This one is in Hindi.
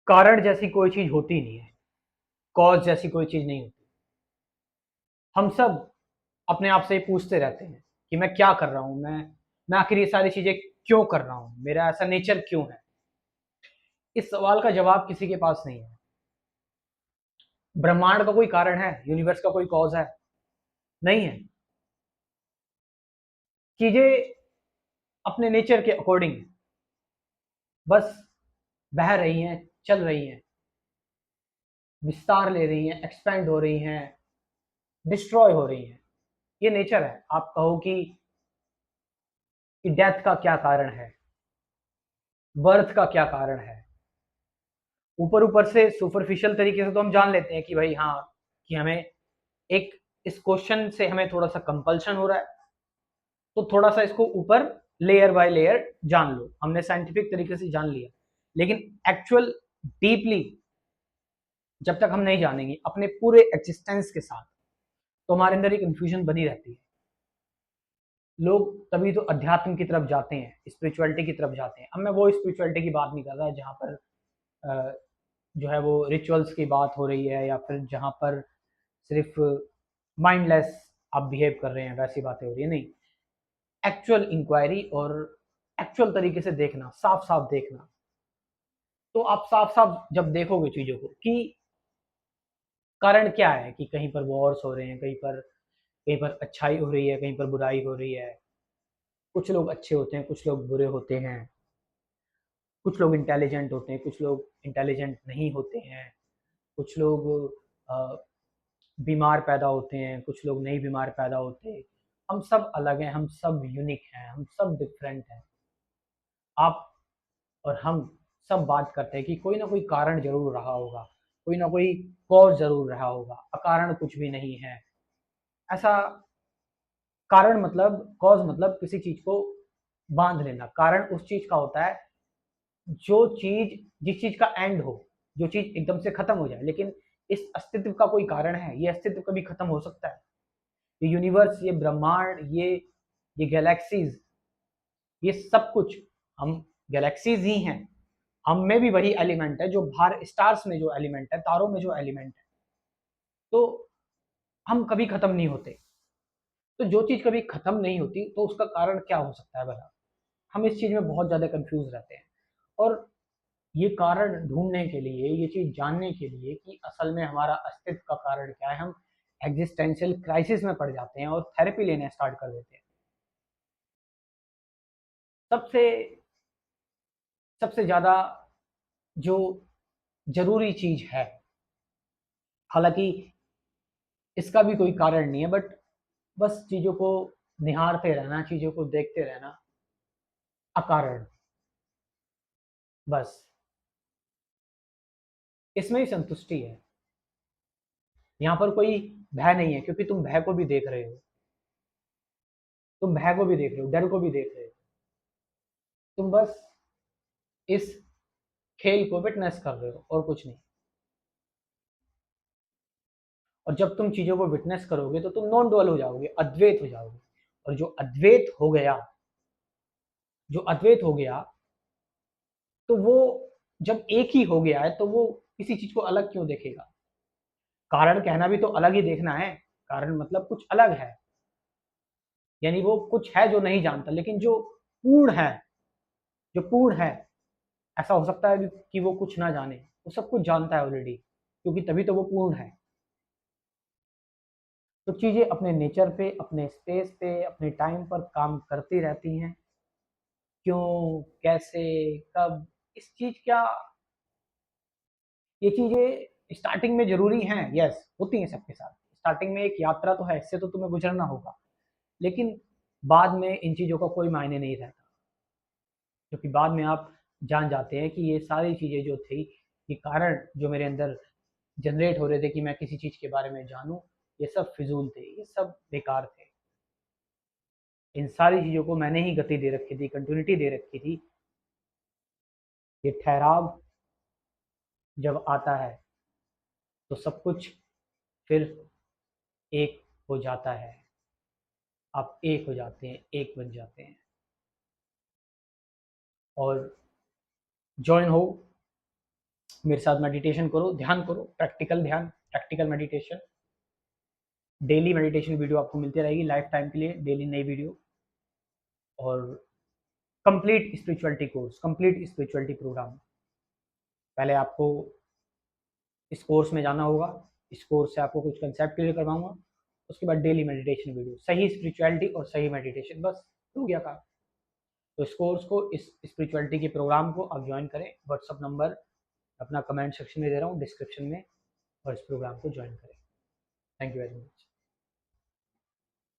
कारण जैसी कोई चीज होती नहीं है, कॉज जैसी कोई चीज नहीं होती। हम सब अपने आप से ही पूछते रहते हैं कि मैं क्या कर रहा हूँ, मैं आखिर ये सारी चीजें क्यों कर रहा हूँ, मेरा ऐसा नेचर क्यों है। इस सवाल का जवाब किसी के पास नहीं है। ब्रह्मांड का कोई कारण है, यूनिवर्स का कोई कॉज है? नहीं है। चीजें अपने नेचर के अकॉर्डिंग बस बह रही हैं, चल रही हैं, विस्तार ले रही हैं, एक्सपेंड हो रही हैं, डिस्ट्रॉय हो रही हैं। ये नेचर है। आप कहो कि डेथ का क्या कारण है, बर्थ का क्या कारण है, ऊपर ऊपर से सुपरफिशियल तरीके से तो हम जान लेते हैं कि भाई हाँ, कि हमें एक इस क्वेश्चन से हमें थोड़ा सा कंपल्शन हो रहा है, तो थोड़ा सा इसको ऊपर लेयर बाय लेयर जान लो। हमने साइंटिफिक तरीके से जान लिया, लेकिन एक्चुअल डीपली जब तक हम नहीं जानेंगे अपने पूरे एग्जिस्टेंस के साथ, तो हमारे अंदर एक कंफ्यूजन बनी रहती है। लोग तभी तो अध्यात्म की तरफ जाते हैं, स्पिरिचुअलिटी की तरफ जाते हैं। अब मैं वो स्पिरिचुअलिटी की बात नहीं कर रहा जहाँ पर जो है वो रिचुअल्स की बात हो रही है, या फिर जहाँ पर सिर्फ माइंडलेस आप बिहेव कर रहे हैं, वैसी बातें हो रही है। नहीं, एक्चुअल इंक्वायरी और एक्चुअल तरीके से देखना, साफ साफ देखना। तो आप साफ साफ जब देखोगे चीज़ों को कि कारण क्या है, कि कहीं पर वॉर्स हो रहे हैं, कहीं पर अच्छाई हो रही है, कहीं पर बुराई हो रही है, कुछ लोग अच्छे होते हैं, कुछ लोग बुरे होते हैं, कुछ लोग इंटेलिजेंट होते हैं, कुछ लोग इंटेलिजेंट नहीं होते हैं, कुछ लोग अ, बीमार पैदा होते हैं, कुछ लोग नहीं बीमार पैदा होते। हम सब अलग हैं, हम सब यूनिक हैं, हम सब डिफरेंट हैं। आप और हम सब बात करते हैं कि कोई ना कोई कारण ज़रूर रहा होगा, कोई ना कोई कॉज़ ज़रूर रहा होगा, अकारण कुछ भी नहीं है। ऐसा कारण मतलब, कॉज़ मतलब किसी चीज़ को बाँध लेना। कारण उस चीज़ का होता है जो चीज़, जिस चीज़ का एंड हो, जो चीज़ एकदम से खत्म हो जाए। लेकिन इस अस्तित्व का कोई कारण है, ये अस्तित्व कभी खत्म हो सकता है? ये यूनिवर्स, ये ब्रह्मांड, ये गैलेक्सीज़, ये सब कुछ, हम गैलेक्सीज़ ही हैं। हम में भी वही एलिमेंट है जो बाहर स्टार्स में जो एलिमेंट है, तारों में जो एलिमेंट है। तो हम कभी खत्म नहीं होते। तो जो चीज़ कभी खत्म नहीं होती, तो उसका कारण क्या हो सकता है भला? हम इस चीज़ में बहुत ज़्यादा कन्फ्यूज़ रहते हैं। और ये कारण ढूँढने के लिए, ये चीज़ जानने के लिए कि असल में हमारा अस्तित्व का कारण क्या है, हम एक्जिस्टेंशियल क्राइसिस में पड़ जाते हैं और थेरेपी लेना स्टार्ट कर देते हैं। सबसे सबसे ज़्यादा जो ज़रूरी चीज़ है, हालाँकि इसका भी कोई कारण नहीं है, बट बस चीज़ों को निहारते रहना, चीज़ों को देखते रहना, अकारण, बस इसमें ही संतुष्टि है। यहाँ पर कोई भय नहीं है, क्योंकि तुम भय को भी देख रहे हो, तुम भय को भी देख रहे हो, डर को भी देख रहे हो। तुम बस इस खेल को विटनेस कर रहे हो और कुछ नहीं। और जब तुम चीज़ों को विटनेस करोगे तो तुम नॉन डुअल हो जाओगे, अद्वैत हो जाओगे। और जो अद्वैत हो गया, तो वो जब एक ही हो गया है, तो वो किसी चीज़ को अलग क्यों देखेगा? कारण कहना भी तो अलग ही देखना है। कारण मतलब कुछ अलग है, यानी वो कुछ है जो नहीं जानता, लेकिन जो पूर्ण है, जो पूर्ण है, ऐसा हो सकता है कि वो कुछ ना जाने, वो सब कुछ जानता है ऑलरेडी, क्योंकि तभी तो वो पूर्ण है। तो चीज़ें अपने नेचर पे, अपने स्पेस पे, अपने टाइम पर काम करती रहती हैं। क्यों, कैसे, कब, इस चीज़ क्या, ये चीज़ें स्टार्टिंग में ज़रूरी हैं, यस, होती हैं सबके साथ। स्टार्टिंग में एक यात्रा तो है, इससे तो तुम्हें गुजरना होगा। लेकिन बाद में इन चीज़ों का कोई मायने नहीं रहता, क्योंकि बाद में आप जान जाते हैं कि ये सारी चीज़ें जो थी, ये कारण जो मेरे अंदर जनरेट हो रहे थे कि मैं किसी चीज़ के बारे में जानूँ, ये सब फिजूल थे, ये सब बेकार थे। इन सारी चीज़ों को मैंने ही गति दे रखी थी, कंटिन्यूटी दे रखी थी। ये ठहराव जब आता है, तो सब कुछ फिर एक हो जाता है। आप एक हो जाते हैं, एक बन जाते हैं और जॉइन हो मेरे साथ मेडिटेशन करो, ध्यान करो, प्रैक्टिकल ध्यान, practical meditation. Daily meditation video आपको मिलती रहेगी लाइफ टाइम के लिए, डेली नई वीडियो। और complete spirituality course, complete spirituality program. पहले आपको इस कोर्स में जाना होगा, इस कोर्स से आपको कुछ कंसेप्ट क्लियर करवाऊंगा, उसके बाद डेली मेडिटेशन वीडियो, सही स्पिरिचुअलिटी और सही मेडिटेशन, बस हो गया काम। तो इस कोर्स को, इस स्पिरिचुअलिटी के प्रोग्राम को आप ज्वाइन करें। व्हाट्सअप नंबर अपना कमेंट सेक्शन में दे रहा हूँ, डिस्क्रिप्शन में, और इस प्रोग्राम को ज्वाइन करें। Thank you very much.